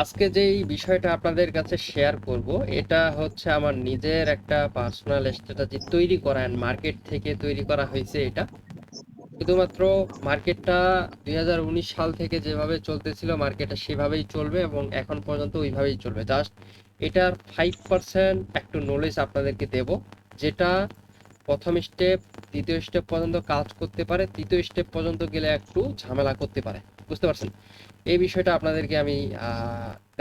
আজকে যেই বিষয়টা আপনাদের কাছে শেয়ার করব, এটা হচ্ছে আমার নিজের একটা পার্সোনাল স্ট্র্যাটেজি তৈরি করা এন্ড মার্কেট থেকে তৈরি করা হয়েছে। এটা শুধুমাত্র মার্কেটটা 2019 সাল থেকে যেভাবে চলতেছিল মার্কেটটা সেভাবেই চলবে এবং এখন পর্যন্ত ওইভাবেই চলবে। জাস্ট এটার 5% একটু নলেজ আপনাদেরকে দেব, যেটা প্রথম স্টেপ দ্বিতীয় স্টেপ পর্যন্ত কাজ করতে পারে, তৃতীয় স্টেপ পর্যন্ত গেলে একটু ঝামেলা করতে পারে। বুঝতে পারছেন? এই বিষয়টা আপনাদেরকে আমি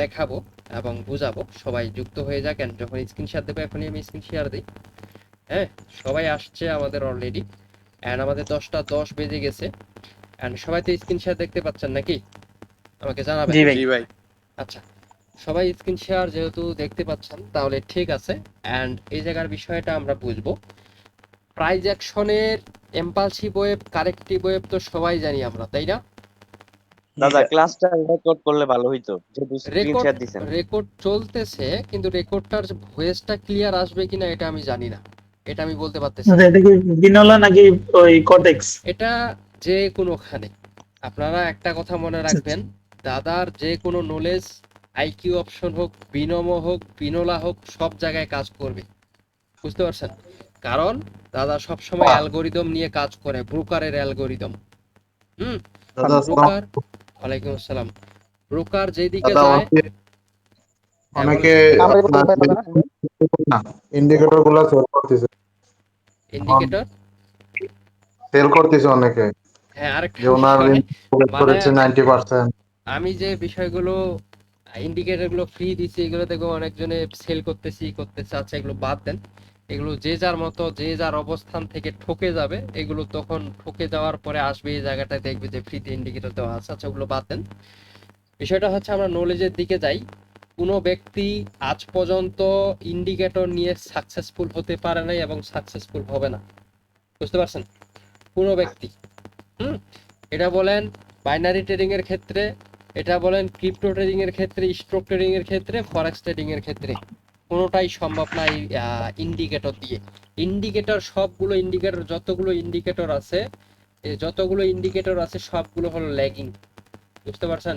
দেখাবো এবং বুঝাবো। সবাই যুক্ত হয়ে যাক, এন্ড যখন স্ক্রিন শেয়ার দেবো এখনই আমি স্ক্রিন শেয়ার দিই। হ্যাঁ, সবাই আসছে আমাদের অলরেডি, অ্যান্ড আমাদের 10টা 10 বেজে গেছে। অ্যান্ড সবাই তো স্ক্রিন শেয়ার দেখতে পাচ্ছেন নাকি? আমাকে জানাবেন। জি ভাই। জি ভাই। আচ্ছা, সবাই স্ক্রিন শেয়ার যেহেতু দেখতে পাচ্ছেন তাহলে ঠিক আছে। অ্যান্ড এই জায়গার বিষয়টা আমরা বুঝবো। প্রাইজ অ্যাকশনের এম্পালসিভ ওয়েভ, কারেক্টিভ ওয়েভ তো সবাই জানি আমরা, তাই না? দাদা ক্লাসটা রেকর্ড করলে ভালো হইতো, যেহেতু স্ক্রিন রেকর্ড শেয়ার দিছেন। রেকর্ড চলতেছে, কিন্তু রেকর্ডটার ভয়েসটা ক্লিয়ার আসবে কিনা এটা আমি জানি না, এটা আমি বলতে পারতেছি না। আচ্ছা, এটা কি বিনোলা নাকি ওই কটেক্স? এটা যে কোনোখানে আপনারা একটা কথা মনে আচ্ছা, আচ্ছা। রাখবেন, দাদার যে কোনো নলেজ, আইকিউ অপশন হোক, বিনমো হোক, বিনোলা হোক, সব জায়গায় কাজ করবে। বুঝতে পারছেন? কারণ দাদা সবসময় অ্যালগোরিদম নিয়ে কাজ করে, ব্রোকারের অ্যালগোরিদম। হুম। দাদা আসসালাম। ব্রোকার, ওয়ালাইকুম আসসালাম। ব্রোকার যেদিকে দাদা যায়, হ্যাঁ বলেন। অনেকে আপনার ইন্ডিকেটর গুলা ইন্ডিকেটর, সেল করতেছে অনেকে, হ্যাঁ আরেকটা যে ওনার বিষয়, মানে করেছে 90%। আমি যে বিষয়গুলো ইন্ডিকেটর গুলো ফ্রি দিছি এগুলো দেখবো অনেকজনে সেল করতেছি করতেছে। আচ্ছা এগুলো বাদ দেন, এগুলো যে যার মতো যে যার অবস্থান থেকে ঠকে যাবে। এগুলো তখন ঠকে যাওয়ার পরে আসবে এই জায়গাটায়, দেখবে যে ফ্রিতে ইন্ডিকেটর দেওয়া আছে। আচ্ছা ওগুলো বাদ দেন, বিষয়টা হচ্ছে আমরা নলেজের দিকে যাই। কোনো ব্যক্তি আজ পর্যন্ত ইন্ডিকেটর নিয়ে সাকসেসফুল হতে পারে নাই এবং সাকসেসফুল হবে না। বুঝতে পারছেন? কোনো ব্যক্তি, হুম, এটা বলেন বাইনারি ট্রেডিং এর ক্ষেত্রে, এটা বলেন ক্রিপ্টো ট্রেডিং এর ক্ষেত্রে, স্টক ট্রেডিং এর ক্ষেত্রে, ফরেক্স ট্রেডিং এর ক্ষেত্রে, কোনোটাই সম্ভব না এই ইন্ডিকেটর দিয়ে। ইন্ডিকেটর সবগুলো ইন্ডিকেটর, যতগুলো ইন্ডিকেটর আছে, এই যতগুলো ইন্ডিকেটর আছে সবগুলো হলো ল্যাগিং। বুঝতে পারছেন?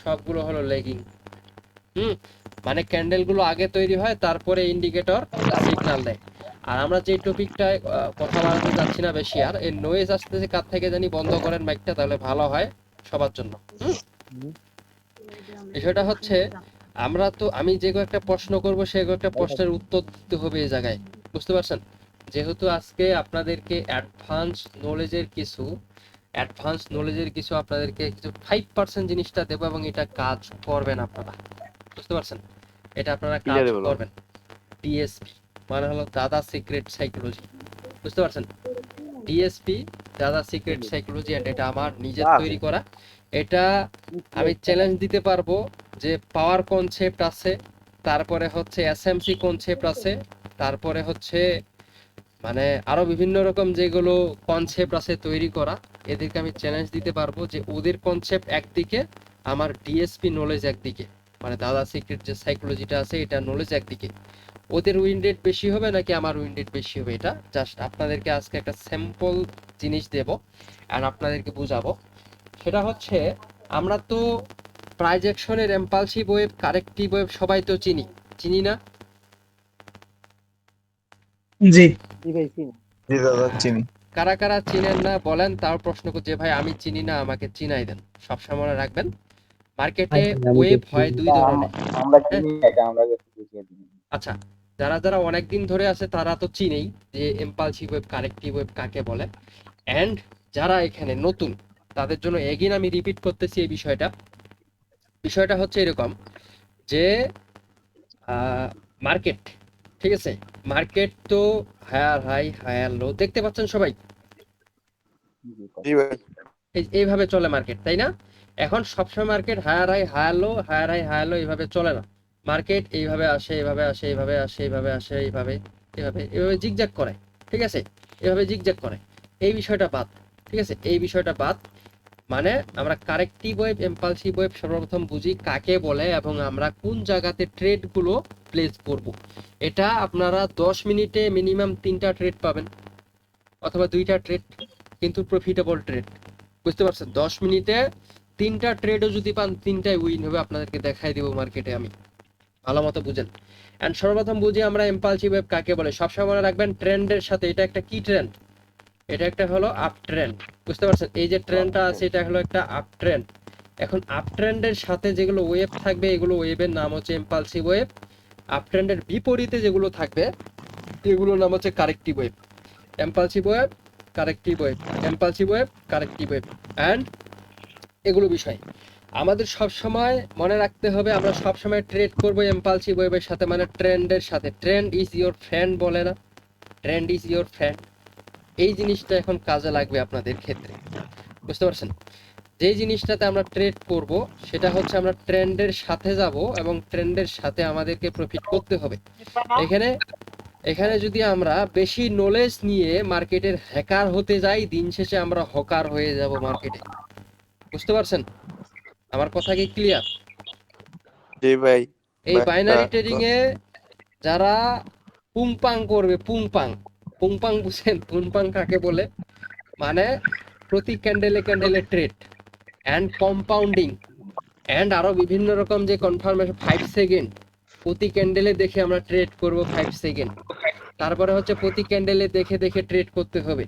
সবগুলো হলো লেগিং। হুম, মানে ক্যান্ডেল গুলো আগে তৈরি হয়, তারপরে ইন্ডিকেটর সিগন্যাল দেয়। আর আমরা যে টপিকটায় কথা বাড়াতে যাচ্ছি না বেশি, আর এই নয়েজ আসতেছে কার থেকে জানি, বন্ধ করেন মাইকটা তাহলে ভালো হয় সবার জন্য। হুম, বিষয়টা হচ্ছে আমি যে কয়েকটা প্রশ্ন করব সেই কয়েকটা প্রশ্নের উত্তর দিতে হবে এই জায়গায়। বুঝতে পারছেন? যেহেতু আজকে আপনাদেরকে অ্যাডভান্স নলেজের কিছু আপনাদেরকে কিছু 5% জিনিসটা দেবো এবং এটা কাজ করবেন আপনারা। বুঝতে পারছেন? এটা আপনারা কাজ করবেন। ডিএসপি মানে হলো দাদা সিক্রেট সাইকোলজি। বুঝতে পারছেন? ডিএসপি, দাদা সিক্রেট সাইকোলজি, এন্ড এটা আমার নিজের তৈরি করা। এটা আমি চ্যালেঞ্জ দিতে পারবো যে পাওয়ার কনসেপ্ট আছে, তারপরে হচ্ছে এসএমসি কনসেপ্ট আছে, তারপরে হচ্ছে মানে আরো বিভিন্ন রকম যেগুলো কনসেপ্ট আছে তৈরি করা, এদেরকে আমি চ্যালেঞ্জ দিতে পারবো যে ওদের কনসেপ্ট একদিকে, আমার ডিএসপি নলেজ একদিকে। মানে দাদা সিক্রেট যে সাইকোলজিটা আছে এটা নলেজ একদিকে। ওদের উইন রেট বেশি হবে নাকি আমার উইন রেট বেশি হবে, এটা জাস্ট আপনাদেরকে আজকে একটা স্যাম্পল জিনিস দেব আর আপনাদেরকে বুঝাবো। সেটা হচ্ছে, আমরা তো প্রাইজ অ্যাকশনের এম্পালসিভ ওয়েভ, কারেক্টিভ ওয়েভ সবাই তো চিনি, চিনি না? জি। জি দাদা চিনি। কারা কারা চিনেন না বলেন, তার প্রশ্ন যে ভাই আমি চিনি না আমাকে চিনাই দেন। সবসময় মনে রাখবেন মার্কেটে ওয়েভ হয় দুই ধরনের। আমরা হ্যাঁ, চিনি এটা, আমরা বুঝিয়ে দিই। আচ্ছা, যারা যারা অনেক দিন ধরে আছে তারা তো চিনেই যে এম্পালসিভ ওয়েভ, কারেক্টিভ ওয়েভ কাকে বলে। অ্যান্ড যারা এখানে নতুন তাদের জন্য এগেইন আমি রিপিট করতেছি এই বিষয়টা। বিষয়টা হচ্ছে এরকম যে মার্কেট, ঠিক আছে, মার্কেট তো হায়ার হাই হায়ার লো দেখতে পাচ্ছেন সবাই। জি ভাই। এইভাবে চলে মার্কেট, তাই না? এখন সবসময় market higher high higher low, higher high higher low এইভাবে চলে না। মার্কেট এইভাবে আসে, এইভাবে আসে, এইভাবে আসে, এইভাবে আসে, এইভাবে এইভাবে এইভাবে জিগজ্যাগ করে। ঠিক আছে, এভাবে জিগজ্যাগ করে। এই বিষয়টা বাদ, ঠিক আছে, এই বিষয়টা বাদ। মানে আমরা কারেক্টিভ ওয়েভ, এম্পালসিভ ওয়েভ সর্বপ্রথম বুঝি কাকে বলে এবং আমরা কোন জায়গাতে ট্রেড গুলো প্লেস করব। এটা আপনারা 10 মিনিটে মিনিমাম 3টা ট্রেড পাবেন, অথবা 2টা ট্রেড, কিন্তু প্রফিটেবল ট্রেড। বুঝতে পারছেন? 10 মিনিটে তিনটা ট্রেডও যদি পান তিনটাই উইন হবে, আপনাদেরকে দেখাই দিব মার্কেটে আমি, ভালো মতো বুঝেন। এন্ড সর্বপ্রথম বুঝি আমরা ইম্পালসিভ ওয়েভ কাকে বলে। সবসময় মনে রাখবেন ট্রেন্ডের সাথে, এটা একটা কি ট্রেন্ড, এটা একটা হলো আপ ট্রেন্ড, বুঝতে পারছেন? এই যে ট্রেন্ডটা আছে এটা হলো একটা আপ ট্রেন্ড। এখন আপ ট্রেন্ডের সাথে যেগুলো ওয়েভ থাকবে এগুলো ওয়েভের নাম হচ্ছে ইম্পালসিভ ওয়েভ। আপ ট্রেন্ডের বিপরীতে যেগুলো থাকবে এগুলোর নাম হচ্ছে corrective wave. Impulsive wave, corrective wave, impulsive wave, corrective wave. And এগুলো বিষয় আমাদের সব সময় মনে রাখতে হবে, আমরা সব সময় ট্রেড করব ইম্পালসিভ ওয়েভের সাথে, মানে ট্রেন্ডের সাথে। ট্রেন্ড ইজ ইওর ফ্রেন্ড বলে না, ট্রেন্ড ইজ ইওর ফ্রেন্ড। এই জিনিসটা এখন কাজে লাগবে আপনাদের ক্ষেত্রে, বুঝতে পারছেন? যেই জিনিসটাতে আমরা ট্রেড করব সেটা হচ্ছে আমরা ট্রেন্ডের সাথে যাব এবং ট্রেন্ডের সাথে আমাদেরকে প্রফিট করতে হবে। এখানে এখানে যদি আমরা বেশি নলেজ নিয়ে মার্কেটের হ্যাকার হতে যাই, দিন শেষে আমরা হকার হয়ে যাব মার্কেটে, বুঝতে পারছেন? আমার কথা কি ক্লিয়ার? জি ভাই। এই একটা বাইনারি ট্রেডিং এ যারা পুংপাং করবে, পুংপাং, পুংপাং বুঝেন? পুংপাং কাকে বলে? মানে প্রতি ক্যান্ডেলে ক্যান্ডেলে ট্রেড অ্যান্ড কম্পাউন্ডিং অ্যান্ড আরো বিভিন্ন রকম যে কনফার্মেশন 5 সেকেন্ড, প্রতি ক্যান্ডেলে দেখে আমরা ট্রেড করব 5 সেকেন্ড। তারপরে হচ্ছে প্রতি ক্যান্ডেলে দেখে দেখে ট্রেড করতে হবে।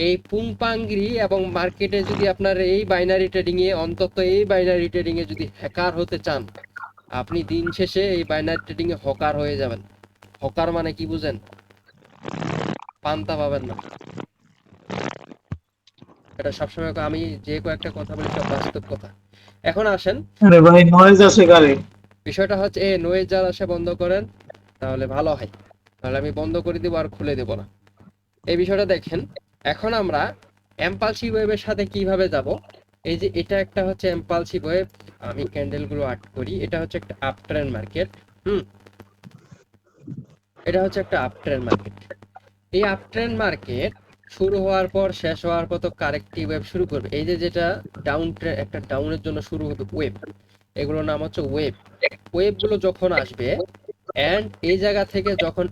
এই পুংপাংগিরি এবং মার্কেটে যদি আপনার এই বাইনারি ট্রেডিং এ, অন্তত এই বাইনারি ট্রেডিং এ যদি হ্যাকার হতে চান, আপনি দিন শেষে এই বাইনারি ট্রেডিং এ হকার হয়ে যাবেন। হকার মানে কি বুঝেন? পান্তা পাবেন না। এটা সবসময় আমি যে কয়েকটা কথা বলি সব বাস্তব কথা। এখন আসেন, আরে ভাই নয়েজ আছে গাড়ি। বিষয়টা হচ্ছে এই নয়েজ যার আসে বন্ধ করেন, তাহলে ভালো হয়, তাহলে আমি বন্ধ করে দিব আর খুলে দেব না। এই বিষয়টা দেখেন। এখন আমরা এম্পালসিভ ওয়েভের সাথে কিভাবে যাব। এই যে এটা একটা হচ্ছে এম্পালসিভ ওয়েভ, আমি ক্যান্ডেলগুলো আর্ট করি, এটা হচ্ছে একটা আপ ট্রেন্ড মার্কেট। এটা হচ্ছে একটা আপ ট্রেন্ড মার্কেট। এই আপ ট্রেন্ড মার্কেট শুরু হওয়ার পর শেষ হওয়ার পর তো কারেক্টিভ ওয়েভ শুরু করবে। এই যে যেটা ডাউন ট্রেন্ড, একটা ডাউনের জন্য শুরু হবে ওয়েভ, এগুলোর নাম হচ্ছে ওয়েভ। ওয়েভগুলো যখন আসবে এন্ড এই জায়গা থেকে যখন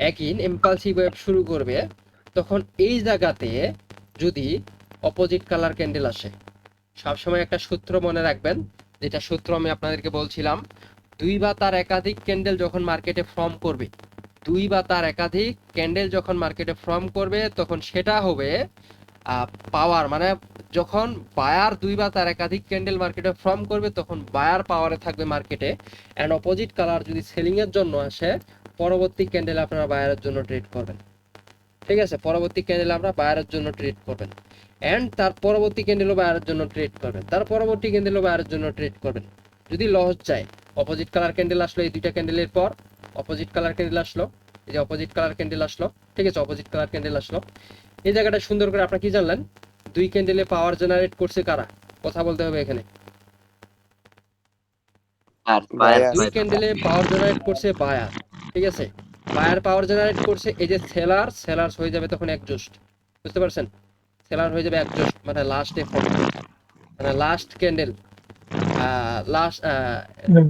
এগিন ইম্পালসিভ ওয়েভ শুরু করবে, তখন এই জায়গাতে যদি অপোজিট কালার ক্যান্ডেল আসে, সবসময় একটা সূত্র মনে রাখবেন, যেটা সূত্র আমি আপনাদেরকে বলছিলাম, দুই বা তার একাধিক ক্যান্ডেল যখন মার্কেটে ফর্ম করবে, দুই বা তার একাধিক ক্যান্ডেল যখন মার্কেটে ফর্ম করবে তখন সেটা হবে পাওয়ার। মানে যখন বায়ার দুই বা তার একাধিক ক্যান্ডেল মার্কেটে ফর্ম করবে তখন বায়ার পাওয়ারে থাকবে মার্কেটে, অ্যান্ড অপোজিট কালার যদি সেলিং এর জন্য আসে, পরবর্তী ক্যান্ডেল আপনারা বায়ারের জন্য ট্রেড করবেন। ঠিক আছে, পরবর্তী ক্যান্ডেল আমরা বায়ারের জন্য ট্রেড করবেন, এন্ড তার পরবর্তী ক্যান্ডেলও বায়ারের জন্য ট্রেড করবেন, তার পরবর্তী ক্যান্ডেলও বায়ারের জন্য ট্রেড করবেন। যদি লস যায়, অপোজিট কালার ক্যান্ডেল আসলো, এই দুইটা ক্যান্ডেলের পর অপোজিট কালার ক্যান্ডেল আসলো, এই যে অপোজিট কালার ক্যান্ডেল আসলো, ঠিক আছে, অপোজিট কালার ক্যান্ডেল আসলো, এই জায়গাটা সুন্দর করে আপনারা কি জানলেন? দুই ক্যান্ডেলে পাওয়ার জেনারেট করছে কারা? কথা বলতে হবে এখানে। দুই ক্যান্ডেলে পাওয়ার জেনারেট করছে বায়ার, ঠিক আছে, বায়ার পাওয়ার জেনারেট করছে। এই যে সেলার, সেলার্স হয়ে যাবে তখন একজস্ট, বুঝতে পারছেন? সেলার হয়ে যাবে একজস্ট, মানে লাস্ট এফোর্ট, মানে লাস্ট ক্যান্ডেল, লাস্ট।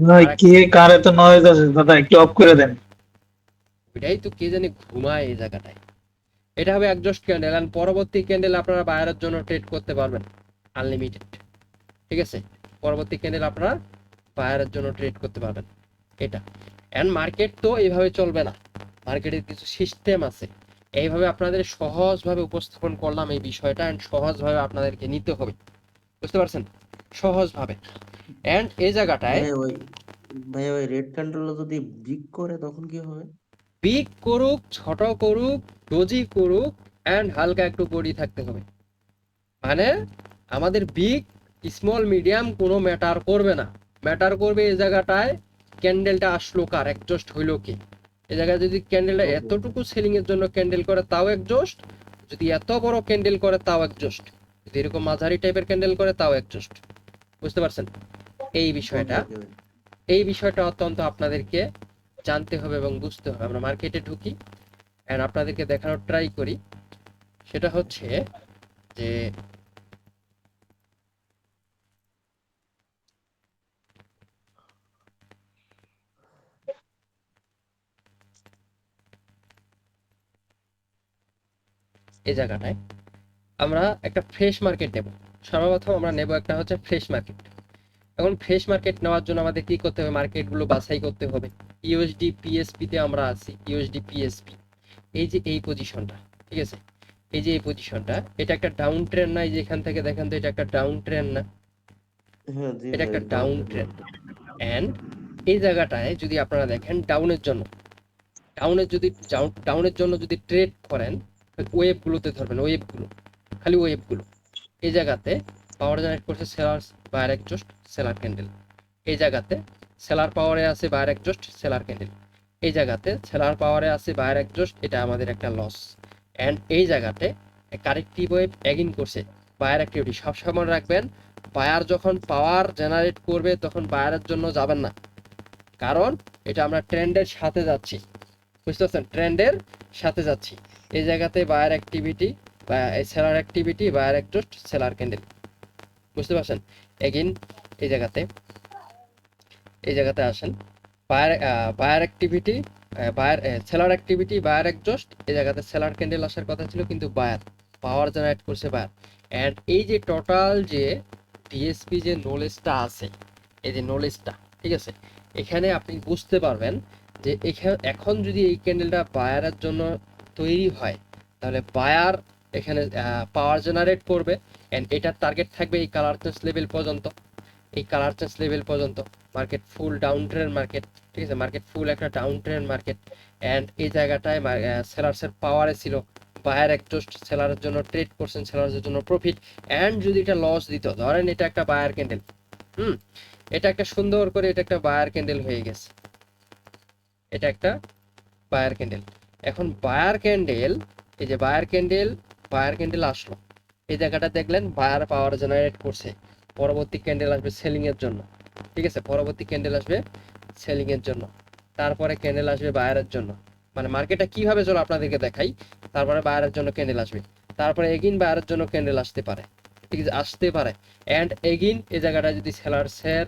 ভাই কে কার এত নয়েজ আছে দাদা, একটু অফ করে দেন। এটাই তো কে জানি ঘুমায় এই জায়গাটায়। এটা হবে একজস্ট ক্যান্ডেল, এন্ড পরবর্তী ক্যান্ডেল আপনারা বায়ারের জন্য ট্রেড করতে পারবেন আনলিমিটেড, ঠিক আছে, পরবর্তী ক্যান্ডেল আপনারা বায়ারের জন্য ট্রেড করতে পারবেন। এটা এন্ড মার্কেট তো এইভাবে চলবে না, মার্কেটের কিছু সিস্টেম আছে। এইভাবে আপনাদের সহজভাবে উপস্থাপন করলাম এই বিষয়টা, এন্ড সহজভাবে আপনাদেরকে নিতে হবে, বুঝতে পারছেন? সহজভাবে। এন্ড এই জায়গাটায় ভাই ওই রেড ক্যান্ডেল যদি বিগ করে তখন কি হবে? বিগ করুক, ছোট করুক, ডোজি করুক, এন্ড হালকা একটু বডি থাকতে হবে। মানে আমাদের বিগ, স্মল, মিডিয়াম কোনো ম্যাটার করবে না, ম্যাটার করবে এই জায়গাটায় ক্যান্ডেলটা আসলো কার, একজস্ট হইলো কি। এই জায়গায় যদি ক্যান্ডেলটা এতটুকু সেলিং এর জন্য ক্যান্ডেল করে তাও একজস্ট, যদি এত বড় ক্যান্ডেল করে তাও একজস্ট, যদি এরকম মাঝারি টাইপের ক্যান্ডেল করে তাও একজস্ট, বুঝতে পারছেন? এই বিষয়টা, এই বিষয়টা অত্যন্ত আপনাদেরকে জানতে হবে এবং বুঝতে হবে। আমরা মার্কেটে ঢুকি এন্ড আপনাদেরকে দেখানোর ট্রাই করি, সেটা হচ্ছে যে এই জায়গাটায় আমরা একটা ফ্রেশ মার্কেট নেব, সর্বপ্রথম আমরা নেব একটা হচ্ছে ফ্রেশ মার্কেট। এখন ফ্রেশ মার্কেট নেওয়ার জন্য আমাদের কি করতে হবে, মার্কেটগুলো বাছাই করতে হবে। ইউএসডি পিএসপি তে আমরা আছি, ইউএসডি পিএসপি, এই যে এই পজিশনটা, ঠিক আছে, এই যে এই পজিশনটা, এটা একটা ডাউন ট্রেন্ড না? এই যে এখান থেকে দেখেন তো, এটা একটা ডাউন ট্রেন্ড না? হ্যাঁ জি এটা ভাই একটা ডাউন ট্রেন্ড। এন্ড এই জায়গাটায় যদি আপনারা দেখেন ডাউনের জন্য, ডাউনের জন্য যদি ট্রেড করেন, ওয়েভ গুলোতে ধরবেন, ওয়েভগুলো, খালি ওয়েভগুলো। এই জায়গাতে পাওয়ার জেনারেট করছে sellers buyer exhaust seller candle, এই জায়গাতে সেলার পাওয়ারে আছে বায়ার এক্সজস্ট সেলার ক্যান্ডেল, এই জায়গাতে সেলার পাওয়ারে আছে বায়ার এক্সজস্ট, এটা আমাদের একটা লস। এন্ড এই জায়গাতে কারেক্টিভ ওয়েভ এগিন করছে বায়ার অ্যাক্টিভিটি। সবসময় রাখবেন, বায়ার যখন পাওয়ার জেনারেট করবে তখন বায়ারের জন্য যাবেন না, কারণ এটা আমরা ট্রেন্ডের সাথে যাচ্ছি, বুঝতে পারছেন, ট্রেন্ডের সাথে যাচ্ছি। এই জায়গাতে বায়ার অ্যাক্টিভিটি বা seller activity, buyer exhaust seller candle, বুঝতে পারছেন। এগেইন এই জায়গাতে আসেন, buyer activity, buyer seller activity, buyer exhaust, এই জায়গাতে সেলার ক্যান্ডেল আসার কথা ছিল কিন্তু বায়ার পাওয়ার জেনারেট করছে বায়ার। অ্যান্ড এই যে টোটাল যে ডিএসপি যে নলেজটা আছে, এই যে নলেজটা, ঠিক আছে, এখানে আপনি বুঝতে পারবেন যে এখন যদি এই ক্যান্ডেলটা বায়ারের জন্য তৈরি হয়, তাহলে বায়ার এখানে পাওয়ার জেনারেট করবে। অ্যান্ড এটার টার্গেট থাকবে এই কালার চেঞ্জ লেভেল পর্যন্ত, এই কালার চেঞ্জ লেভেল পর্যন্ত। Market full down trend market, ঠিক আছে, মার্কেট ফুল একটা ডাউন ট্রেন্ড মার্কেট। অ্যান্ড এই জায়গাটায় সেলার্সের পাওয়ারে ছিল, বায়ার এক্সজস্ট সেলারের জন্য ট্রেড করছেন, সেলারের জন্য প্রফিট। অ্যান্ড যদি এটা লস দিত, ধরেন এটা একটা বায়ার ক্যান্ডেল, এটা একটা সুন্দর করে এটা একটা বায়ার ক্যান্ডেল হয়ে গেছে, এটা একটা বায়ার ক্যান্ডেল। এখন বায়ার ক্যান্ডেল, এই যে বায়ার ক্যান্ডেল আসলো, এই জায়গাটা দেখলেন বায়ার পাওয়ার জেনারেট করছে, পরবর্তী ক্যান্ডেল আসবে সেলিং এর জন্য, ঠিক আছে, পরবর্তী ক্যান্ডেল আসবে সেলিং এর জন্য, তারপরে ক্যান্ডেল আসবে বায়ারের জন্য। মানে মার্কেটটা কিভাবে চলে আপনাদেরকে দেখাই। তারপরে বায়ারের জন্য ক্যান্ডেল আসবে, তারপরে এগিন বায়ারের জন্য ক্যান্ডেল আসতে পারে, ঠিক আছে, আসতে পারে। অ্যান্ড এগিন এই জায়গাটা যদি সেলার্সের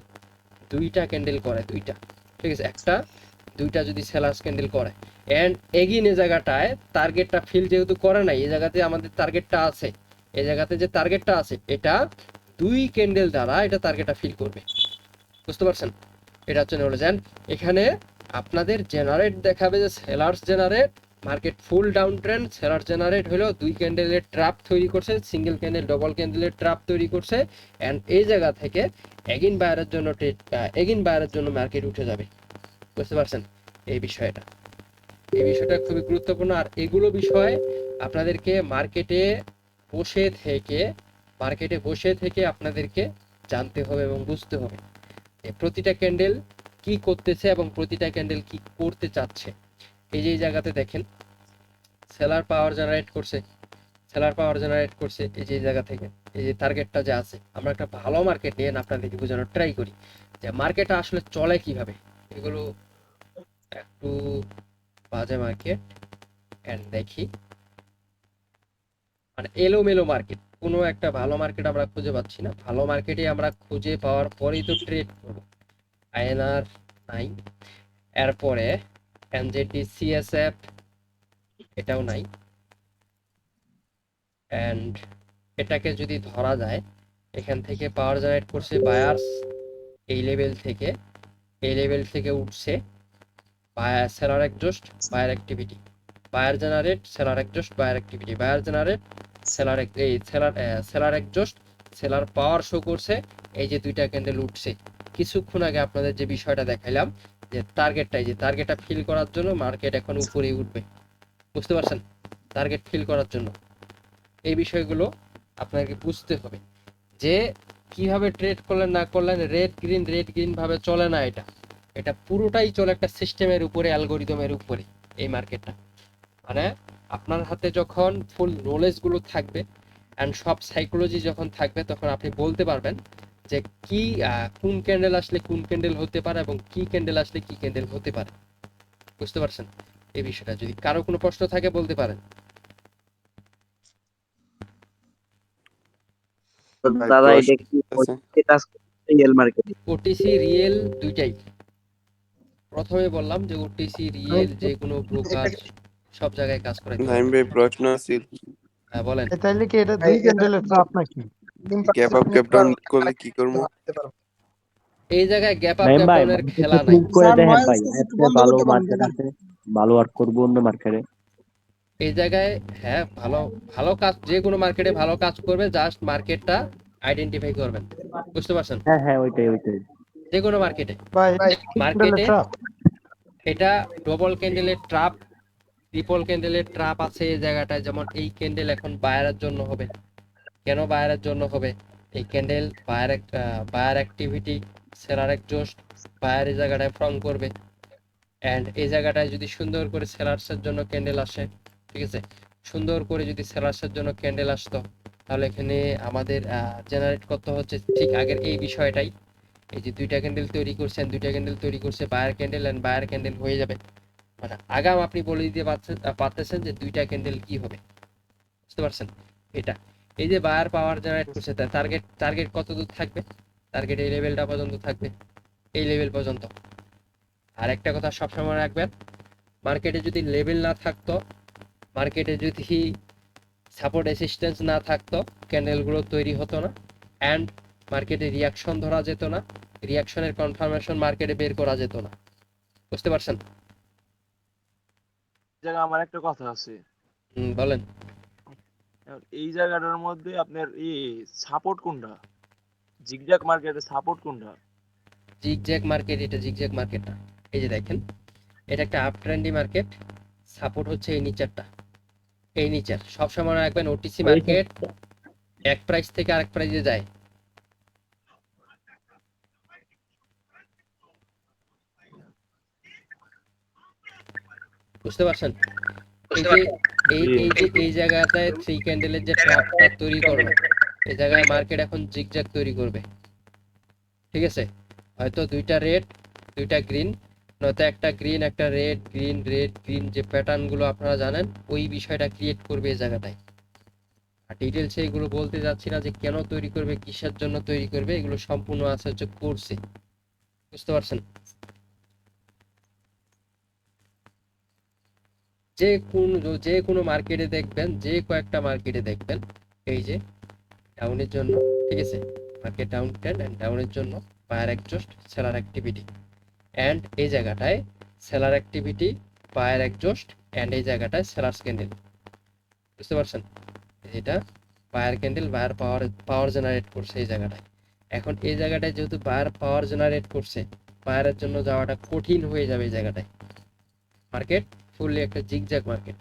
দুইটা ক্যান্ডেল করে, দুইটা, ঠিক আছে, একটা দুইটা যদি সেলার্স ক্যান্ডেল করে, অ্যান্ড এগিন এই জায়গাটায় টার্গেটটা ফিল যেহেতু করে নাই, এই জায়গাতে আমাদের টার্গেটটা আছে, এই জায়গাতে যে টার্গেটটা আছে এটা দুই ক্যান্ডেল দ্বারা এটা টার্গেটটা ফিল করবে, বুঝতে পারছেন। এটা হচ্ছে নলেজ। অ্যান্ড এখানে আপনাদের জেনারেট দেখাবে যে sellers generate, market full down trend, seller generate হলো দুই ক্যান্ডেলের ট্র্যাপ তৈরি করছে, সিঙ্গেল ক্যান্ডেল ডবল ক্যান্ডেলের ট্র্যাপ তৈরি করছে। অ্যান্ড এই জায়গা থেকে এগিন বায়ারের জন্য মার্কেট উঠে যাবে, বুঝতে পারছেন। এই বিষয়টা খুবই গুরুত্বপূর্ণ। আর এগুলো বিষয় আপনাদেরকে মার্কেটে বসে থেকে আপনাদেরকে জানতে হবে এবং বুঝতে হবে প্রতিটা ক্যান্ডেল কি করতেছে এবং প্রতিটা ক্যান্ডেল কি করতে চাচ্ছে। এই যে জায়গাতে দেখেন সেলার পাওয়ার জেনারেট করছে, এই যে জায়গা থেকে এই যে টার্গেটটা যে আছে, আমরা একটা ভালো মার্কেট নিয়ে আপনাদেরকে বোঝানোর ট্রাই করি যে মার্কেটটা আসলে চলে কিভাবে। এগুলো একটু বাজে মার্কেট, এন্ড দেখি মানে এলোমেলো মার্কেট, কোনো একটা ভালো মার্কেট আমরা খুঁজে পাচ্ছি না। ভালো মার্কেটে আমরা খুঁজে পাওয়ার পরেই তো ট্রেড করবো। আইএনআর নাই, এরপরে এনজেটি সিএসএফ এটাও নাই। অ্যান্ড এটাকে যদি ধরা যায়, এখান থেকে পাওয়ার জেনারেট করছে বায়ার্স, এই লেভেল থেকে উঠছে seller exhaust buyer activity, buyer generate seller exhaust buyer activity, buyer generate seller exhaust seller power show করছে। এই যে দুইটা ক্যান্ডেল উঠছে কিছুক্ষণ আগে আপনাদের যে বিষয়টা দেখাইলাম, যে টার্গেটটা ফিল করার জন্য মার্কেট এখন উপরে উঠবে, বুঝতে পারছেন, টার্গেট ফিল করার জন্য। এই বিষয়গুলো আপনাকে বুঝতে হবে যে কিভাবে ট্রেড করলেন না করলেন। রেড গ্রিন ভাবে চলে না, এটা পুরোটাই চলে একটা সিস্টেমের উপরে, অ্যালগোরিদমের উপরে এই মার্কেটটা। মানে আপনার হাতে যখন ফুল নলেজ গুলো থাকবে অ্যান্ড সব সাইকোলজি যখন থাকবে, তখন আপনি বলতে পারবেন যে কি কোন ক্যান্ডেল আসলে কোন ক্যান্ডেল হতে পারে এবং কি ক্যান্ডেল আসলে কি ক্যান্ডেল হতে পারে, বুঝতে পারছেন। এই বিষয়টা যদি কারো কোনো প্রশ্ন থাকে বলতে পারেন। দাদা এটা কি রিয়েল মার্কেট? ওটিসি রিয়েল দুইটাই। প্রথমে বললাম যে ওটিসি রিয়েল যে কোনো ব্রোকার সব জায়গায় কাজ করে। নাইম ভাই প্রশ্ন আছে। হ্যাঁ বলেন। তাইলে কি এটা দুই ক্যান্ডেলের ট্রাপ নাকি? গ্যাপ আপ গ্যাপ ডাউন করলে কি করবো? এই জায়গায় গ্যাপ আপ নাইম গ্যাপ ভাই ডাউনের মার্কেটে খেলা নাই। ক্লিক করে স্যার দেখেন নয়েজ ভাই, একটু অ্যাপসে বন্ধ ভালো করতে পারেন মার্কেট দাদা। আছে, ভালো ওয়ার্ক করবো অন্য মার্কেটে। এই জায়গায় হ্যাঁ ভালো ভালো কাজ, যে কোনো মার্কেটে ভালো কাজ করবে, জাস্ট মার্কেটটা আইডেন্টিফাই করবেন। বুঝতে পারছেন? হ্যাঁ হ্যাঁ, ওইটাই। যে কোনো মার্কেটে ভাই মার্কেটে এটা ডবল ক্যান্ডেলের ট্রাপ, ট্রিপল ক্যান্ডেলের ট্রাপ আছে এই জায়গাটায়। যেমন এই ক্যান্ডেল এখন বায়ারের জন্য হবে। কেন বায়ারের জন্য হবে? এই candle buyer activity, seller exhaust, buyer এই জায়গাটায় ফর্ম করবে। অ্যান্ড এই জায়গাটায় যদি সুন্দর করে সেলার্সের জন্য ক্যান্ডেল আসে, ঠিক আছে, সুন্দর করে যদি সেলার্সের জন্য ক্যান্ডেল আসতো, তাহলে এখানে আমাদের জেনারেট করতে হচ্ছে ঠিক আগের এই বিষয়টাই। এই যে দুইটা ক্যান্ডেল তৈরি করছে buyer candle and buyer candle হয়ে যাবে। মানে আগাম আপনি বলে দিতে পারতেছেন যে দুইটা ক্যান্ডেল কি হবে। বুঝতে পারছেন? এটা এই যে বায়ার পাওয়ার জেনারেট করছে, তার টার্গেট কত দূর থাকবে? টার্গেট এই লেভেলটা পর্যন্ত থাকবে, এই লেভেল পর্যন্ত। আর একটা কথা সবসময় রাখবেন, মার্কেটে যদি লেভেল না থাকতো, মার্কেটে যদি সাপোর্ট রেসিস্ট্যান্স না থাকতো, ক্যান্ডেলগুলো তৈরি হতো না, অ্যান্ড মার্কেটে রিয়াকশন ধরা যেত না, রিয়াকশনের কনফার্মেশন মার্কেটে বের করা যেত না। বুঝতে পারছেন? জায়গা আমার একটা কথা আছে। বলেন। এখন এই জায়গাটার মধ্যে আপনার সাপোর্ট কোনটা? জিগজ্যাগ মার্কেটে সাপোর্ট কোনটা? জিগজ্যাগ মার্কেট, এটা জিগজ্যাগ মার্কেট না। এই যে দেখেন, এটা একটা আপ ট্রেন্ডি মার্কেট। সাপোর্ট হচ্ছে এই নিচেরটা, এই নিচের। সবসময় রাখবেন ওটিসি মার্কেট এক প্রাইস থেকে আরেক প্রাইসে যায়। বুঝতে পারছেন? এই যে এই জায়গাটায় থ্রি ক্যান্ডেলের যে ট্র্যাপটা তৈরি করবে, এই জায়গায় মার্কেট এখন জিগজ্যাগ তৈরি করবে। ঠিক আছে, হয়তো দুইটা রেড দুইটা গ্রিন, নয়তো একটা গ্রিন একটা রেড, গ্রিন রেড গ্রিন, যে প্যাটার্ন গুলো আপনারা জানেন, ওই বিষয়টা ক্রিয়েট করবে এই জায়গাটায়। আর ডিটেলসে এগুলো বলতে যাচ্ছি না যে কেন তৈরি করবে, কিসের জন্য তৈরি করবে, এগুলো সম্পূর্ণ আছে হচ্ছে কোর্সে। বুঝতে পারছেন? যে কোনো মার্কেটে দেখবেন, যে কয়েকটা মার্কেটে দেখবেন, এই যে ডাউনের জন্য, ঠিক আছে, মার্কেট ডাউন ট্রেন্ড এন্ড ডাউনের জন্য buyer exhaust, seller activity, and এই জায়গাটায় seller activity, buyer exhaust, and এই জায়গাটায় সেলার্স ক্যান্ডেল। বুঝতে পারছেন? এটা buyer candle, buyer power generate করছে এই জায়গাটায়। এখন এই জায়গাটায় যেহেতু বায়ার পাওয়ার জেনারেট করছে, বায়ারের জন্য যাওয়াটা কঠিন হয়ে যাবে এই জায়গাটায়। মার্কেট ফুললি একটা জিগজ্যাগ মার্কেট।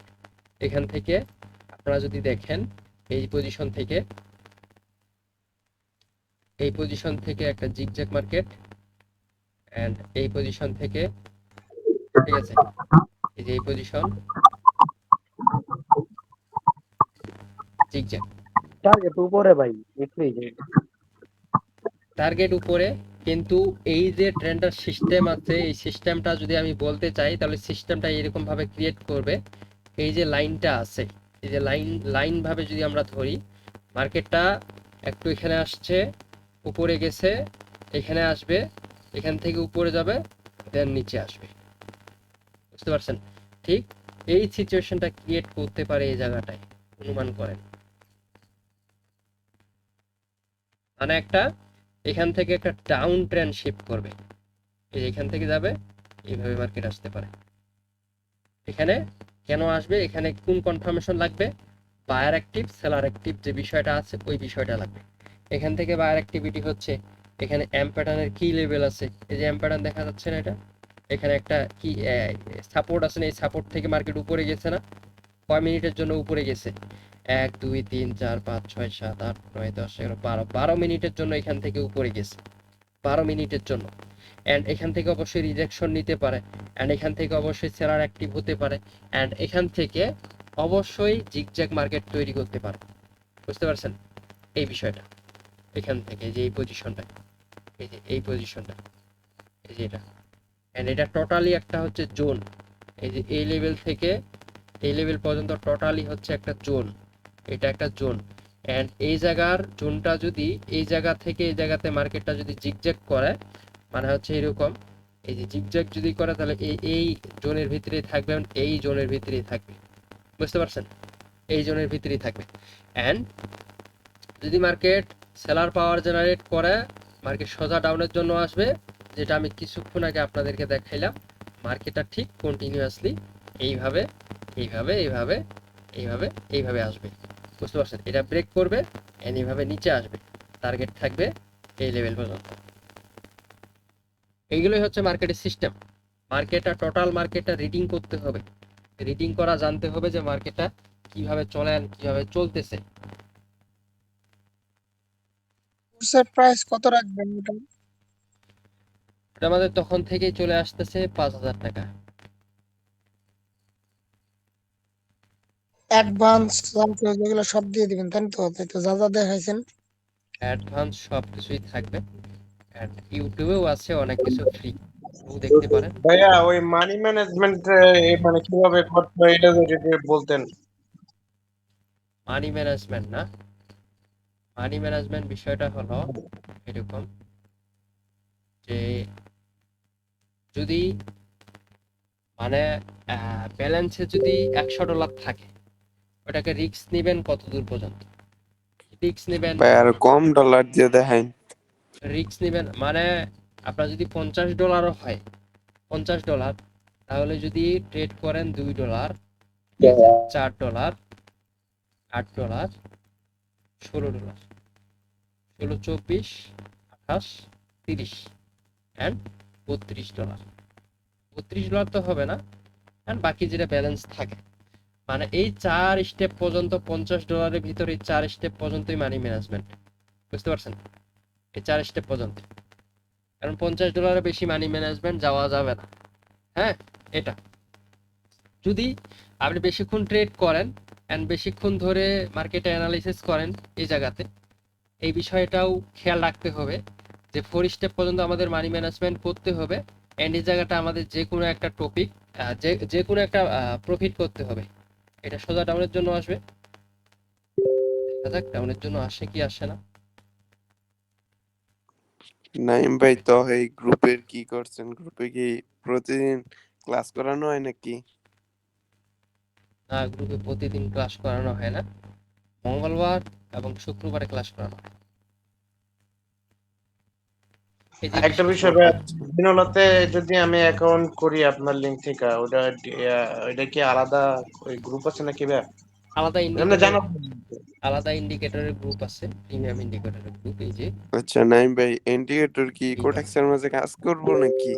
এখান থেকে আপনারা যদি দেখেন, এই পজিশন থেকে একটা জিগজ্যাগ মার্কেট, এন্ড এই পজিশন থেকে, ঠিক আছে, এই যে এই পজিশন জিগজ্যাগ। টার্গেট উপরে ভাই, দেখলেই টার্গেট উপরে, কিন্তু এই যে ট্রেন্ডার সিস্টেম আছে, এই সিস্টেমটা যদি আমি বলতে চাই, তাহলে সিস্টেমটা এরকম ভাবে ক্রিয়েট করবে। এই যে লাইনটা আছে, এই যে লাইন ভাবে যদি আমরা ধরি, মার্কেটটা একটু এখানে আসছে, উপরে গেছে, এখানে আসবে, এখান থেকে উপরে যাবে, দেন নিচে আসবে। বুঝতে পারছেন? ঠিক এই সিচুয়েশনটা ক্রিয়েট করতে পারে এই জায়গাটায়, অনুমান করেন। মানে একটা এখান থেকে একটা ডাউন ট্রেন্ড শিফট করবে, এই এখান থেকে যাবে, এইভাবে মার্কেট আসতে পারে। এখানে কেন আসবে? এখানে কোন কনফার্মেশন লাগবে? বায়ার অ্যাক্টিভ, সেলার অ্যাক্টিভ যে বিষয়টা আছে, ওই বিষয়টা লাগবে। এখান থেকে বায়ার অ্যাক্টিভিটি হচ্ছে, এখানে এম প্যাটার্নের কি লেভেল আছে, এই যে এম প্যাটার্ন দেখা যাচ্ছে না, এটা এখানে একটা কি সাপোর্ট আছে না, এই সাপোর্ট থেকে মার্কেট উপরে গেছে না, কয় মিনিটের জন্য উপরে গেছে? 1 2 3 4 5 6 7 8 9 10 11 12 মিনিটের জন্য এখান থেকে উপরে গেছে, 12 মিনিটের জন্য। অ্যান্ড এখান থেকে অবশ্যই রিজেকশন নিতে পারে, অ্যান্ড এখান থেকে অবশ্যই সেলার অ্যাক্টিভ হতে পারে, অ্যান্ড এখান থেকে অবশ্যই জিগজ্যাগ মার্কেট তৈরি করতে পারে। বুঝতে পারছেন এই বিষয়টা? এখান থেকে যে এই পজিশনটা, এই যে এই পজিশনটা, এই যে এটা, অ্যান্ড এটা টোটালি একটা হচ্ছে জোন। এই যে এই লেভেল থেকে এই লেভেল পর্যন্ত টোটালি হচ্ছে একটা জোন, এটা একটা জোন। অ্যান্ড এই জায়গার জোনটা যদি এই জায়গা থেকে এই জায়গাতে মার্কেটটা যদি জিগজ্যাগ করে, মানে হচ্ছে এরকম, এই যে জিগজ্যাগ যদি করে, তাহলে এই জোনের ভিতরেই থাকবে, এই জোনের ভিতরেই থাকবে। বুঝতে পারছেন? এই জোনের ভিতরেই থাকবে। অ্যান্ড যদি মার্কেট সেলার পাওয়ার জেনারেট করে, মার্কেট সোজা ডাউনের জন্য আসবে, যেটা আমি কিছুক্ষণ আগে আপনাদেরকে দেখাইলাম। মার্কেটটা ঠিক কন্টিনিউয়াসলি এইভাবে এইভাবে এইভাবে এইভাবে এইভাবে আসবে, বুঝতে পারছেন? এটা ব্রেক করবে এন্ড এইভাবে নিচে আসবে, টার্গেট থাকবে এই লেভেল পর্যন্ত। এইগুলোই হচ্ছে মার্কেটের সিস্টেম। মার্কেটটা টোটাল মার্কেটটা রিডিং করতে হবে, রিডিং করা জানতে হবে যে মার্কেটটা কিভাবে চলেন, কিভাবে চলতেছে। কোর্সের প্রাইস কত রাখবেন এটা? এটা আমাদের তখন থেকেই চলে আসতেছে 5,000 টাকা। অ্যাডভান্স যেগুলো সব দিয়ে দিবেন তাই তো? তাই তো যা যা দেখাইছেন। অ্যাডভান্স সব কিছুই থাকবে, আর ইউটিউবেও আছে অনেক কিছু ফ্রি, দেখতে পারেন। ভাইয়া ওই মানি ম্যানেজমেন্ট মানে কিভাবে করতে হয় এটা যদি একটু বলতেন। মানি ম্যানেজমেন্ট না, মানি ম্যানেজমেন্ট বিষয়টা হলো এরকম যে যদি মানে ব্যালেন্সে যদি $100 থাকে, ওটাকে রিস্ক নেবেন কত দূর পর্যন্ত? রিস্ক নেবেন, ভাই আর কম ডলার দিয়ে দেখাইন। রিস্ক নেবেন মানে আপনার যদি $50 হয়, $50, তাহলে যদি ট্রেড করেন $2, $4, $8, $16, 16, 24, 28, 30 অ্যান্ড $32। $32 তো হবে না, অ্যান্ড বাকি যেটা ব্যালেন্স থাকে, মানে এই 4 স্টেপ পর্যন্ত, $50 ভিতরে এই 4 স্টেপ পর্যন্তই মানি ম্যানেজমেন্ট, বুঝতে পারছেন? এই 4 স্টেপ পর্যন্ত, কারণ $50 বেশি মানি ম্যানেজমেন্ট যাওয়া যাবে না। হ্যাঁ, এটা যদি আপনি বেশিক্ষণ ট্রেড করেন অ্যান্ড বেশিক্ষণ ধরে মার্কেটে অ্যানালাইসিস করেন, এই জায়গাতে এই বিষয়টাও খেয়াল রাখতে হবে যে 4 স্টেপ পর্যন্ত আমাদের মানি ম্যানেজমেন্ট করতে হবে, অ্যান্ড এই জায়গাটা আমাদের যে কোনো একটা টপিক, যে কোনো একটা প্রফিট করতে হবে। এটা সোজা ডাউনের জন্য আসবে, দেখা যাক ডাউনের জন্য আসে কি আসে না। নাইম ভাই, তো এই গ্রুপের কি করছেন? গ্রুপে কি প্রতিদিন ক্লাস করানো হয় নাকি? না, গ্রুপে প্রতিদিন ক্লাস করানো হয় না, মঙ্গলবার এবং শুক্রবারে ক্লাস করানো হয়। এই যে একটা বিষয় ভাইয়া, দিনলাতে যদি আমি অ্যাকাউন্ট করি আপনার লিংক থেকে, ওটা কি আলাদা ওই গ্রুপ আছে নাকি ভাইয়া? আলাদা না ইন্ডিকেটর, জানা। আলাদা ইন্ডিকেটরের গ্রুপ আছে, প্রিমিয়াম ইন্ডিকেটরের গ্রুপ। এই যে আচ্ছা নাইম ভাই, ইন্ডিকেটর কি এইটা কোটেক্সের মাঝে কাজ করবো নাকি?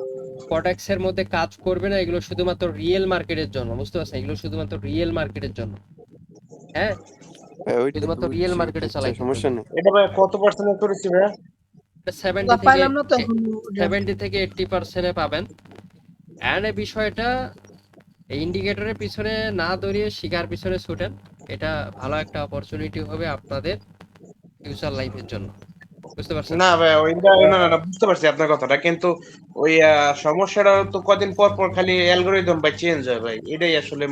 কটেক্সের মধ্যে কাজ করবে না, এগুলো শুধুমাত্র রিয়েল মার্কেটের জন্য, বুঝতে পারছেন? এগুলো শুধুমাত্র রিয়েল মার্কেটের জন্য। হ্যাঁ, ভাই ওইটা তো শুধুমাত্র রিয়েল বুঝছি, মার্কেটে আচ্ছা চালাইতে সমস্যা হবে। নেই। এটা ভাইয়া কত পার্সেন্ট করেছি ভাইয়া? 70 থেকে পাইলাম না তো এখন। 70 থেকে 80% পাবেন। অ্যান্ড এই বিষয়টা এই ইন্ডিকেটরের পিছনে না দৌড়িয়ে শিকার পিছনে ছুটেন, এটা ভালো একটা অপরচুনিটি হবে আপনাদের ফিউচার লাইফের জন্য, বুঝতে পারছেন? না ভাইয়া ওইটা না না না, বুঝতে পারছি আপনার কথাটা, কিন্তু ওই সমস্যাটা তো কদিন পর পর খালি অ্যালগোরিদম ভাই চেঞ্জ হয় ভাই, এটাই আসলে